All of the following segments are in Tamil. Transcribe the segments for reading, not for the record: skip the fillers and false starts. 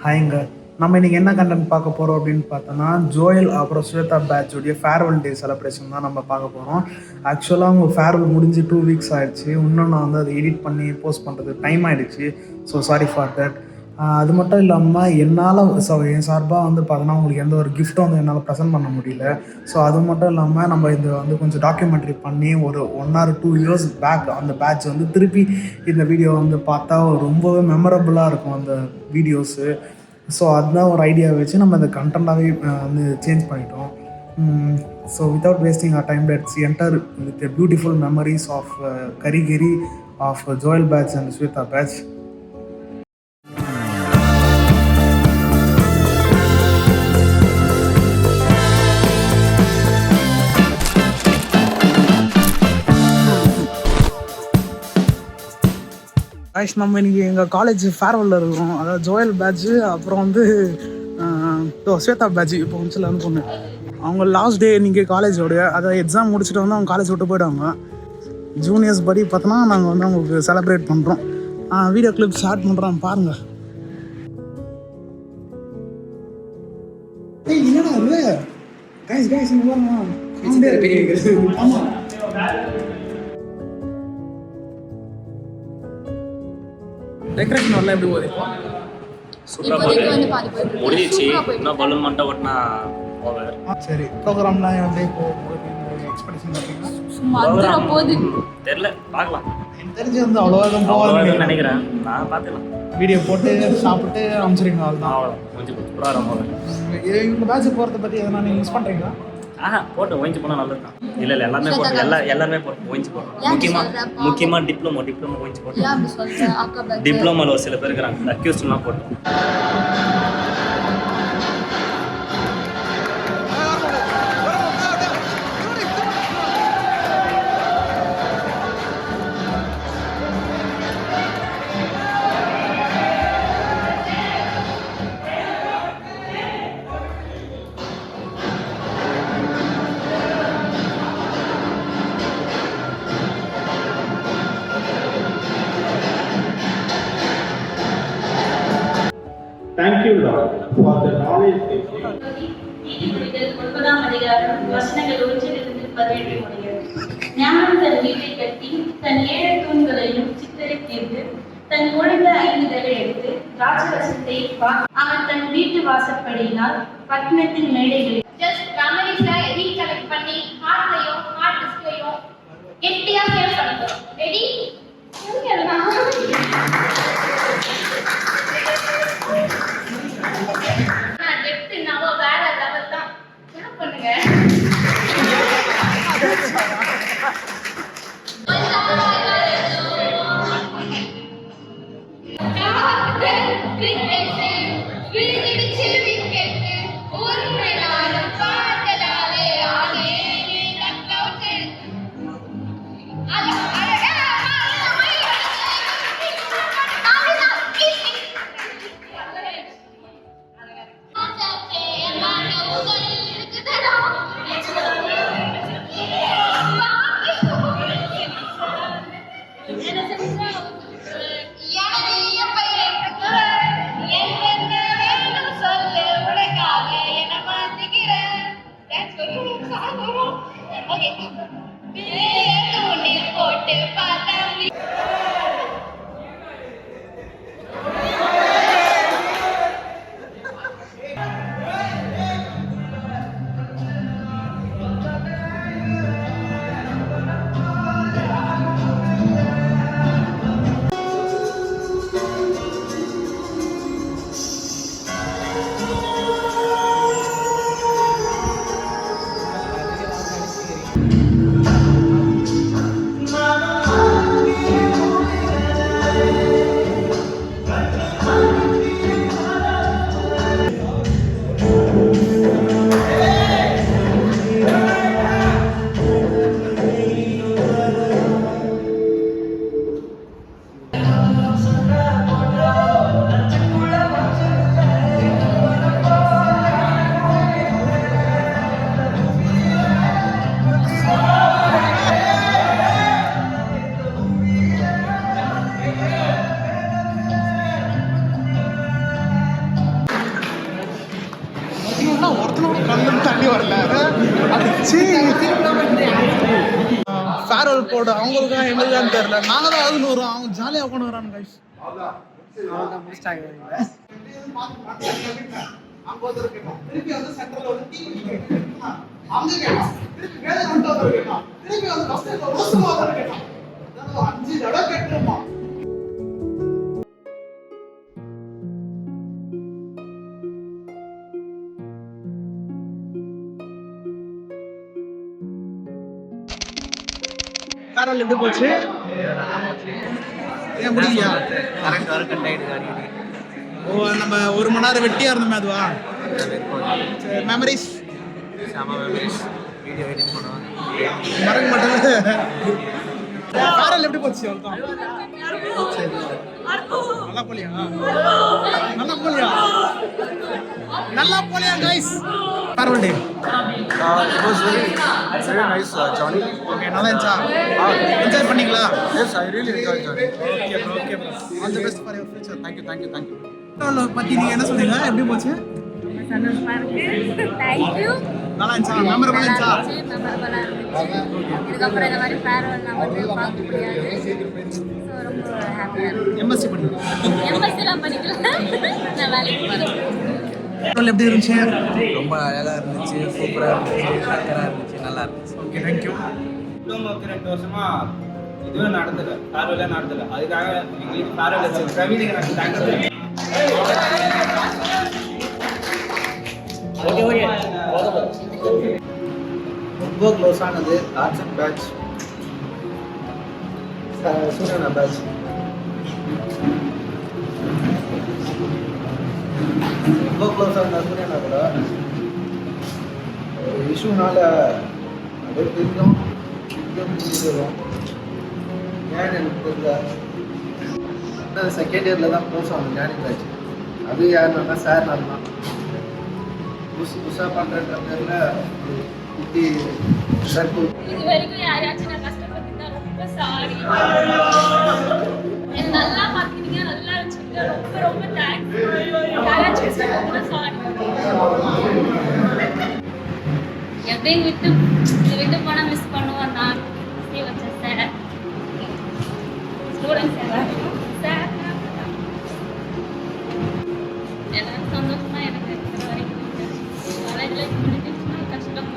ஹாய்ங்க. நம்ம இன்னைக்கு என்ன கண்டென்ட் பார்க்க போகிறோம் அப்படின்னு பார்த்தோன்னா, ஜோயல் அப்புறம் ஸ்வேதா பேட்சுடைய ஃபேர்வெல் டே செலிப்ரேஷன் தான் நம்ம பார்க்க போகிறோம். ஆக்சுவலாக அவங்க ஃபேர்வெல் முடிஞ்சு 2 வீக்ஸ் ஆயிடுச்சு. இன்னும் நான் வந்து அதை எடிட் பண்ணி போஸ்ட் பண்ணுறதுக்கு டைம் ஆகிடுச்சு. So sorry for that. அது மட்டும் இல்லாமல் என்னால் என் சார்பாக வந்து பார்த்தோன்னா உங்களுக்கு எந்த ஒரு கிஃப்ட்டும் வந்து என்னால் ப்ரெசென்ட் பண்ண முடியல. ஸோ அது மட்டும் இல்லாமல் நம்ம இது வந்து கொஞ்சம் டாக்குமெண்ட்ரி பண்ணி ஒரு 1 or 2 years பேக் அந்த பேட்ச் வந்து திருப்பி இந்த வீடியோ வந்து பார்த்தா ரொம்பவே மெமரபுளாக இருக்கும் அந்த வீடியோஸு. ஸோ அதுதான் ஒரு ஐடியாவை வச்சு நம்ம இந்த கண்டென்ட்டாகவே வந்து சேஞ்ச் பண்ணிட்டோம். So without wasting our time let's enter with beautiful memories of Karigiri of Joel batch and Shweta batch. Guys, நம்ம இன்றைக்கி எங்கள் காலேஜ் ஃபேர்வெல்லில் இருக்கிறோம். அதாவது ஜோயல் பேட்ச்சு அப்புறம் வந்து ஸ்வேதா பேட்ச் இப்போ வந்துச்சுல வந்து பொண்ணு அவங்க லாஸ்ட் டே இன்றைக்கி காலேஜோடைய அதாவது எக்ஸாம் முடிச்சுட்டு வந்து அவங்க காலேஜ் விட்டு போயிடுவாங்க. ஜூனியர்ஸ் படி பார்த்தோன்னா நாங்கள் வந்து அவங்களுக்கு செலிப்ரேட் பண்ணுறோம். வீடியோ கிளிப் ஸ்டார்ட் பண்ணுறோம் பாருங்கள். என்னடா அது கைஸ் கைஸ் ஆமாம் டெக்கரேஷன் வரல எப்படி போகுது? சரி, ப்ரோக்ராம்லாம் எப்படி எக்ஸ்பெக்டேஷன் தெரியல, பார்க்கலாம். எனக்கு தெரிஞ்சு வந்து அவ்வளோதான் போகாதுன்னு நினைக்கிறேன். நான் பார்த்துக்கலாம். வீடியோ போட்டு சாப்பிட்டு அமைச்சிருங்க. அவ்வளோதான். இவங்க பேட்ச் போகிறத பற்றி எதனா நீங்கள் மிஸ் பண்ணுறீங்களா? போட்டு ஓய்ஞ்சு போனால் நல்லது தான். இல்லை எல்லாமே போட்டு எல்லாருமே போட்டு ஓய்ஞ்சு போட்டோம். முக்கியமாக டிப்ளமோ ஓய்ஞ்சு போட்டோம். டிப்ளமோவில் ஒரு சில பேர் இருக்கிறாங்க அக்யூஸ்ட்லாம் போட்டோம். Thank you, Lord, for the knowledge given. ஒன்பதாம் அதிகாரம் வசனங்கள் 1-18 முடிகிறது. ஞானம் தன் வீட்டை கட்டி தன் 7 தூண்களையும் சித்தரித்து தன் ஒழுங்க 5 தலை எடுத்து திராட்சரசத்தை அவன் தன் வீட்டு வாசற்படியினால் பட்டணத்தின் மேடைகளில் ஜஸ்ட் மெமரிஸ்ல ரீகலெக்ட் பண்ணி ஹார்ட்லயோ ஹார்ட் டிஸ்க்லயோ கெட்டியா சேவ் பண்ணிட்டோம். ரெடி? டெப்த் என்னவோ வேற லெவல் தான். என்ன பண்ணுங்க? ஒருத்தன கூட கண்ணு தண்ணி வரல. ஃபேர்வெல் போட அவங்களுக்கா எங்களுக்கான்னு தெரியல. நாங்க தான் அதுன்னு வரோம், அவங்க ஜாலியாக உட்காந்து வராங்க கைஸ். ஃபேர்வெல் எப்படி போச்சு? ஏன் முடியலையா? ஓ, நம்ம 1 மணி நேரம் வெட்டியா இருந்தோமே அதுவா? மெமரிஸ் மறக்க மாட்டேன். ஃபேர்வெல் எப்படி போச்சு? நல்லா போலியா? நல்லா போலியா? நல்லா போலியா guys? Farewell day It was very nice journey. Okay, நல்லா இருந்துச்சா? என்ஜாய் பண்ணீங்களா? Yes, I really enjoyed journey. Okay bro, okay bro. All the best for your future. Thank you, thank you, thank you. Farewell பத்தி நீங்க என்ன சொல்றீங்க? எப்படி போச்சு? சந்தோஷமா இருக்கு. தேங்க்யூ. நல்லா இருந்துச்சா? மெமரபிள் இருந்துச்சா? மெமரபிளா இருந்துச்சு. இதுக்கப்புறம் இந்த மாதிரி ஃபேர்வெல் நான் வந்து பார்க்க முடியாது. ஸோ ரொம்ப ஹாப்பியாக இருக்கு. எம்எஸ்சி பண்ணீங்க. எம்எஸ்சிலாம் படிக்கல, நான் வேலைக்கு போகிறேன். ஃபேர்வெல் எப்படி இருந்துச்சு? ரொம்ப அழகாக இருந்துச்சு, சூப்பராக இருந்துச்சு, சக்கராக இருந்துச்சு, நல்லா இருந்துச்சு. Okay, thank you. டிப்ளமோக்கு 2 வருஷமா இதுவே நடத்தல, ஃபேர்வெல்லே நடத்தல. அதுக்காக எங்களுக்கு ஃபேர்வெல் பிரவீனுக்கு நான் தேங்க்ஸ் சொல்லுவேன். ரொம்ப க்ளோஸ் ஆனது ஆர்ட்ஸ் அண்ட் பேட்ச், சூரியனா பேட்ச். ரொம்ப க்ளோஸ் ஆன சூரியனா கூட இஷ்யூனால அப்படியே பிரிஞ்சோம், பிரிஞ்சிடும். ஏன்னு எனக்கு தெரியல. செகண்ட் இயரில் தான் க்ளோஸ் ஆகணும் ஞானி பேட்ச். அது யாருன்னா சார் நான் தான் புதுசாக பண்ணுறன்ற பேரில் குட்டி சர்க்கிள். இது வரைக்கும் யாரையாச்சும் நான் கஷ்டப்பட்டுட்டா ரொம்ப சாரி. என்ன நல்லா பார்த்துக்கிட்டீங்க, நல்லா வச்சுக்கிட்டு ரொம்ப ரொம்ப தேங்க்ஸ். யாராச்சும் கஷ்டப்பட்டுட்டா சாரி. எப்படியும் விட்டு போனால் மிஸ் பண்ணுவோம். நான் வச்சேன் சார், ஸ்டூடெண்ட் சார், சார் எல்லாரும் சந்தோஷமா எனக்கு இருக்கிற வரைக்கும் காலேஜ் லைஃப் முடிஞ்சிச்சுன்னா கஷ்டம்.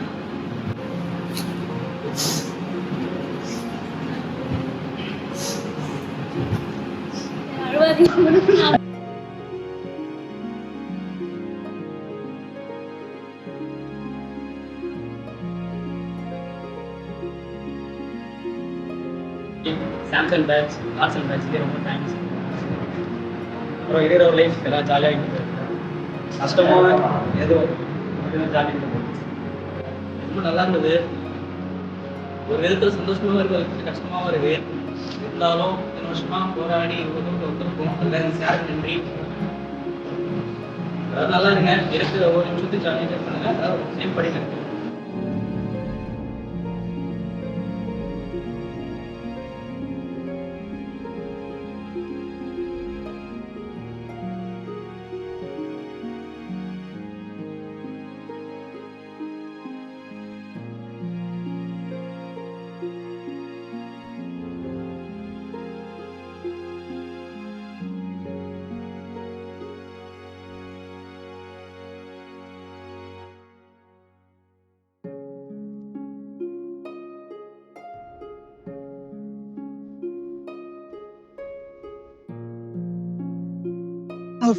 அழுவாதீங்க. சாம்சங் பேட்ச், ஆர்ட்ஸ் அண்ட் பேட்ச்லேயே ரொம்ப தேங்க்ஸ். அப்புறம் இருக்கிற ஒரு லைஃப் எல்லாம் ஜாலியாக இருக்குது. கஷ்டமாக ஏதோ ஜாலியாக இருக்குது. ரொம்ப நல்லா இருந்தது. ஒரு விதத்தில் சந்தோஷமாகவும் இருக்குது, ஒரு விதத்தில் கஷ்டமாகவும் இருக்குது. இருந்தாலும் 2 வருஷமாக போராடி ஒருத்தருக்கும் சாருக்கு நன்றி. அதாவது நல்லா இருங்க, இருக்கிற ஒரு நிமிஷத்துக்கு ஜாலியாக பண்ணுங்க, அதாவது சேம் படிங்க.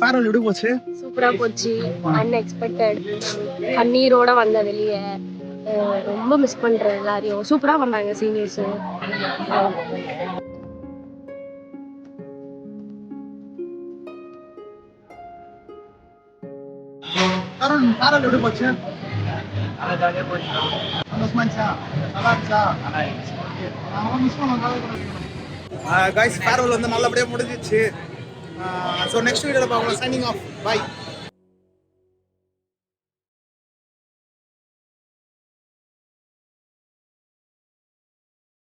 ஃபேர்வெல் எப்படி போச்சு? சூப்பராக போச்சு. அன்எக்ஸ்பெக்டட் கண்ணீரோட வந்த வெளியே. ரொம்ப மிஸ் பண்ணுறேன் எல்லாரையும். சூப்பராக வந்தாங்க சீனியர்ஸு. ஃபேர்வெல் எப்படி போச்சு? சந்தோஷமா இருந்துச்சா? நல்லா இருந்துச்சா? கைஸ், ஃபேர்வெல் வந்து நல்லபடியாக முடிஞ்சிச்சு. ஸோ நெக்ஸ்ட் வீடியோவில் பார்க்கலாம். Signing off. பை.